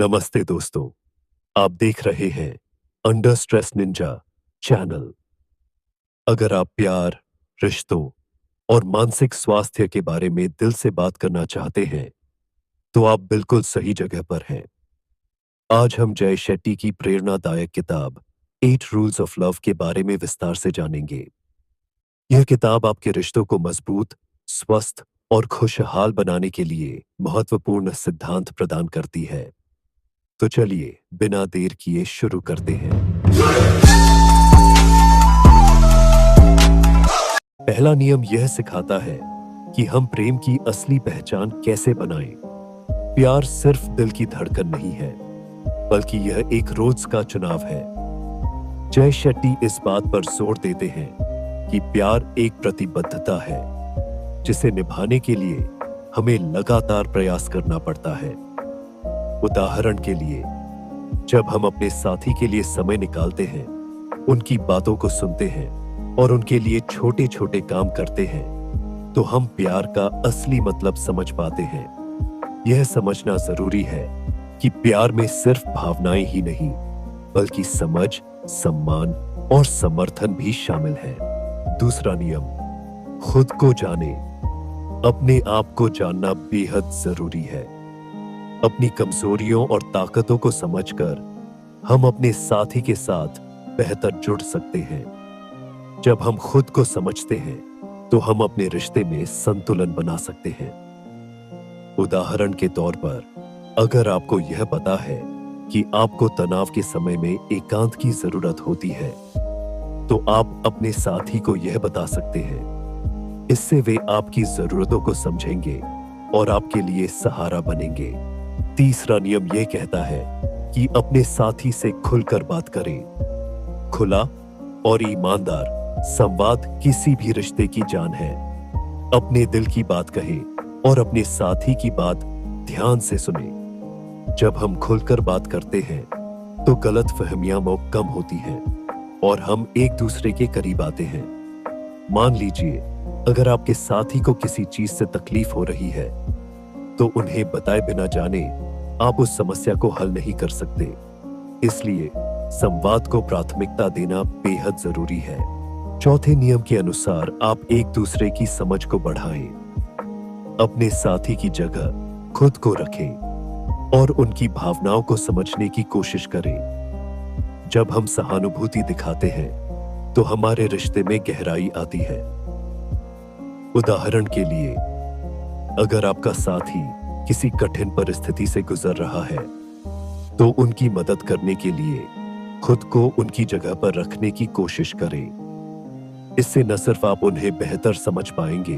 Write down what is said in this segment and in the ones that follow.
नमस्ते दोस्तों। आप देख रहे हैं अंडर स्ट्रेस निंजा चैनल। अगर आप प्यार, रिश्तों और मानसिक स्वास्थ्य के बारे में दिल से बात करना चाहते हैं तो आप बिल्कुल सही जगह पर हैं। आज हम जय शेट्टी की प्रेरणादायक किताब 8 रूल्स ऑफ लव के बारे में विस्तार से जानेंगे। यह किताब आपके रिश्तों को मजबूत, स्वस्थ और खुशहाल बनाने के लिए महत्वपूर्ण सिद्धांत प्रदान करती है। तो चलिए बिना देर किए शुरू करते हैं। पहला नियम यह सिखाता है कि हम प्रेम की असली पहचान कैसे बनाएं। प्यार सिर्फ दिल की धड़कन नहीं है, बल्कि यह एक रोज का चुनाव है। जय शेट्टी इस बात पर जोर देते हैं कि प्यार एक प्रतिबद्धता है जिसे निभाने के लिए हमें लगातार प्रयास करना पड़ता है। उदाहरण के लिए, जब हम अपने साथी के लिए समय निकालते हैं, उनकी बातों को सुनते हैं और उनके लिए छोटे छोटे काम करते हैं, तो हम प्यार का असली मतलब समझ पाते हैं। यह समझना जरूरी है कि प्यार में सिर्फ भावनाएं ही नहीं, बल्कि समझ, सम्मान और समर्थन भी शामिल है। दूसरा नियम, खुद को जाने। अपने आप को जानना बेहद जरूरी है। अपनी कमजोरियों और ताकतों को समझकर हम अपने साथी के साथ बेहतर जुड़ सकते हैं। जब हम खुद को समझते हैं तो हम अपने रिश्ते में संतुलन बना सकते हैं। उदाहरण के तौर पर, अगर आपको यह पता है कि आपको तनाव के समय में एकांत की जरूरत होती है, तो आप अपने साथी को यह बता सकते हैं। इससे वे आपकी जरूरतों को समझेंगे और आपके लिए सहारा बनेंगे। तीसरा नियम यह कहता है कि अपने साथी से खुलकर बात करें। खुला और ईमानदार संवाद किसी भी रिश्ते की जान है। अपने दिल की बात कहें और अपने साथी की बात ध्यान से सुनें। जब हम खुलकर बात करते हैं तो गलतफहमियां कम होती हैं और हम एक दूसरे के करीब आते हैं। मान लीजिए, अगर आपके साथी को किसी चीज से तकलीफ हो रही है, तो उन्हें बताए बिना जाने आप उस समस्या को हल नहीं कर सकते। इसलिए संवाद को प्राथमिकता देना बेहद जरूरी है। चौथे नियम के अनुसार आप एक दूसरे की समझ को बढ़ाएं। अपने साथी की जगह खुद को रखें और उनकी भावनाओं को समझने की कोशिश करें। जब हम सहानुभूति दिखाते हैं तो हमारे रिश्ते में गहराई आती है। उदाहरण के लिए, अगर आपका साथी किसी कठिन परिस्थिति से गुजर रहा है, तो उनकी मदद करने के लिए खुद को उनकी जगह पर रखने की कोशिश करें। इससे न सिर्फ आप उन्हें बेहतर समझ पाएंगे,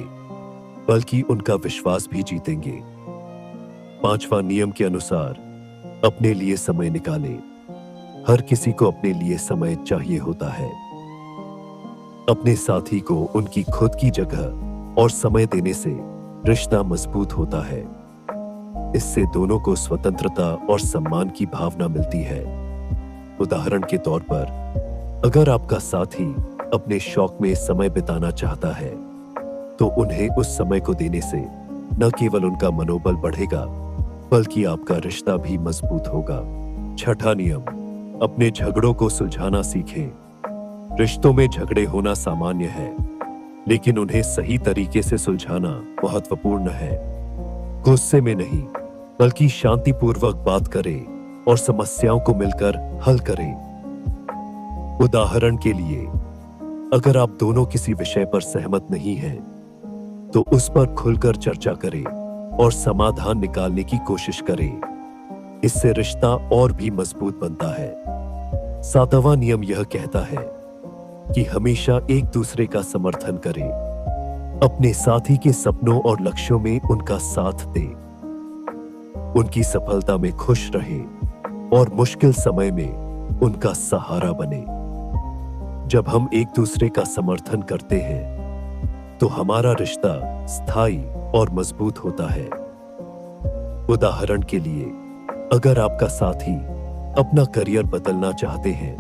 बल्कि उनका विश्वास भी जीतेंगे। पांचवा नियम के अनुसार अपने लिए समय निकालें। हर किसी को अपने लिए समय चाहिए होता है। अपने साथी को उनकी खुद की जगह और समय देने से रिश्ता मजबूत होता है। इससे दोनों को स्वतंत्रता और सम्मान की भावना मिलती है। उदाहरण के तौर पर, अगर आपका साथी अपने शौक में समय बिताना चाहता है, तो उन्हें उस समय को देने से न केवल उनका मनोबल बढ़ेगा, बल्कि आपका रिश्ता भी मजबूत होगा। छठा नियम, अपने झगड़ों को सुलझाना सीखें। रिश्तों में झगड़े होना सामान्य है, लेकिन उन्हें सही तरीके से सुलझाना महत्वपूर्ण है। गुस्से में नहीं, बल्कि शांतिपूर्वक बात करें और समस्याओं को मिलकर हल करें। उदाहरण के लिए, अगर आप दोनों किसी विषय पर सहमत नहीं हैं, तो उस पर खुलकर चर्चा करें और समाधान निकालने की कोशिश करें। इससे रिश्ता और भी मजबूत बनता है। सातवां नियम यह कहता है कि हमेशा एक दूसरे का समर्थन करें। अपने साथी के सपनों और लक्ष्यों में उनका साथ दें। उनकी सफलता में खुश रहें और मुश्किल समय में उनका सहारा बने। जब हम एक दूसरे का समर्थन करते हैं, तो हमारा रिश्ता स्थायी और मजबूत होता है। उदाहरण के लिए, अगर आपका साथी अपना करियर बदलना चाहते हैं,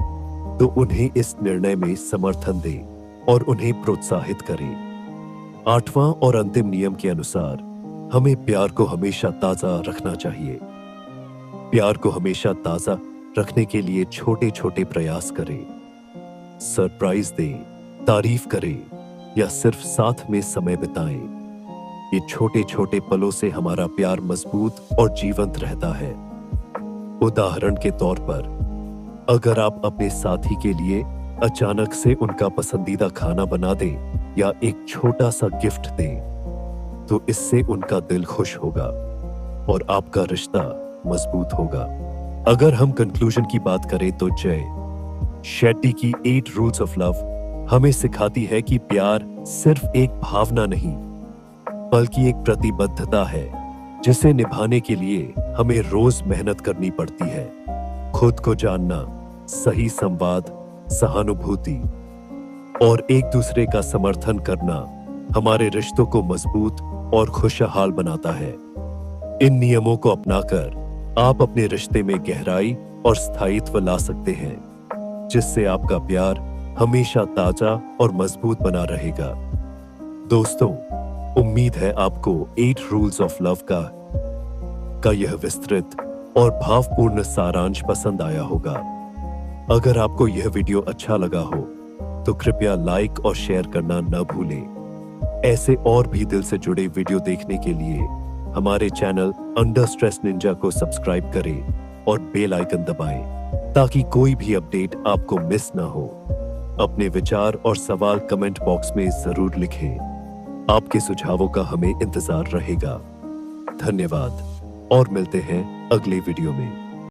तो उन्हें इस निर्णय में समर्थन दें और उन्हें प्रोत्साहित करें। आठवां और अंतिम नियम के अनुसार हमें प्यार को हमेशा ताजा रखना चाहिए। प्यार को हमेशा ताजा रखने के लिए छोटे छोटे प्रयास करें। सरप्राइज दें, तारीफ करें या सिर्फ साथ में समय बिताएं। ये छोटे छोटे पलों से हमारा प्यार मजबूत और जीवंत रहता है। उदाहरण के तौर पर, अगर आप अपने साथी के लिए अचानक से उनका पसंदीदा खाना बना दें या एक छोटा सा गिफ्ट दें, तो इससे उनका दिल खुश होगा और आपका रिश्ता मजबूत होगा। अगर हम कंक्लूजन की बात करें तो जय शेट्टी की 8 रूल्स ऑफ लव हमें सिखाती है कि प्यार सिर्फ एक भावना नहीं, बल्कि एक प्रतिबद्धता है जिसे निभाने के लिए हमें रोज मेहनत करनी पड़ती है। खुद को जानना, सही संवाद, सहानुभूति और एक दूसरे का समर्थन करना हमारे रिश्तों को मजबूत और खुशहाल बनाता है। इन नियमों को अपनाकर आप अपने रिश्ते में गहराई और स्थायित्व ला सकते हैं, जिससे आपका प्यार हमेशा ताजा और मजबूत बना रहेगा। दोस्तों, उम्मीद है आपको 8 रूल्स ऑफ लव का यह विस्तृत और भावपूर्ण सारांश पसंद आया होगा। अगर आपको यह वीडियो अच्छा लगा हो तो कृपया लाइक और शेयर करना न भूलें। ऐसे और भी दिल से जुड़े वीडियो देखने के लिए हमारे चैनल अंडर स्ट्रेस निंजा को सब्सक्राइब करें और बेल आइकन दबाएं ताकि कोई भी अपडेट आपको मिस ना हो। अपने विचार और सवाल कमेंट बॉक्स में जरूर लिखें। आपके सुझावों का हमें इंतजार रहेगा। धन्यवाद और मिलते हैं अगले वीडियो में।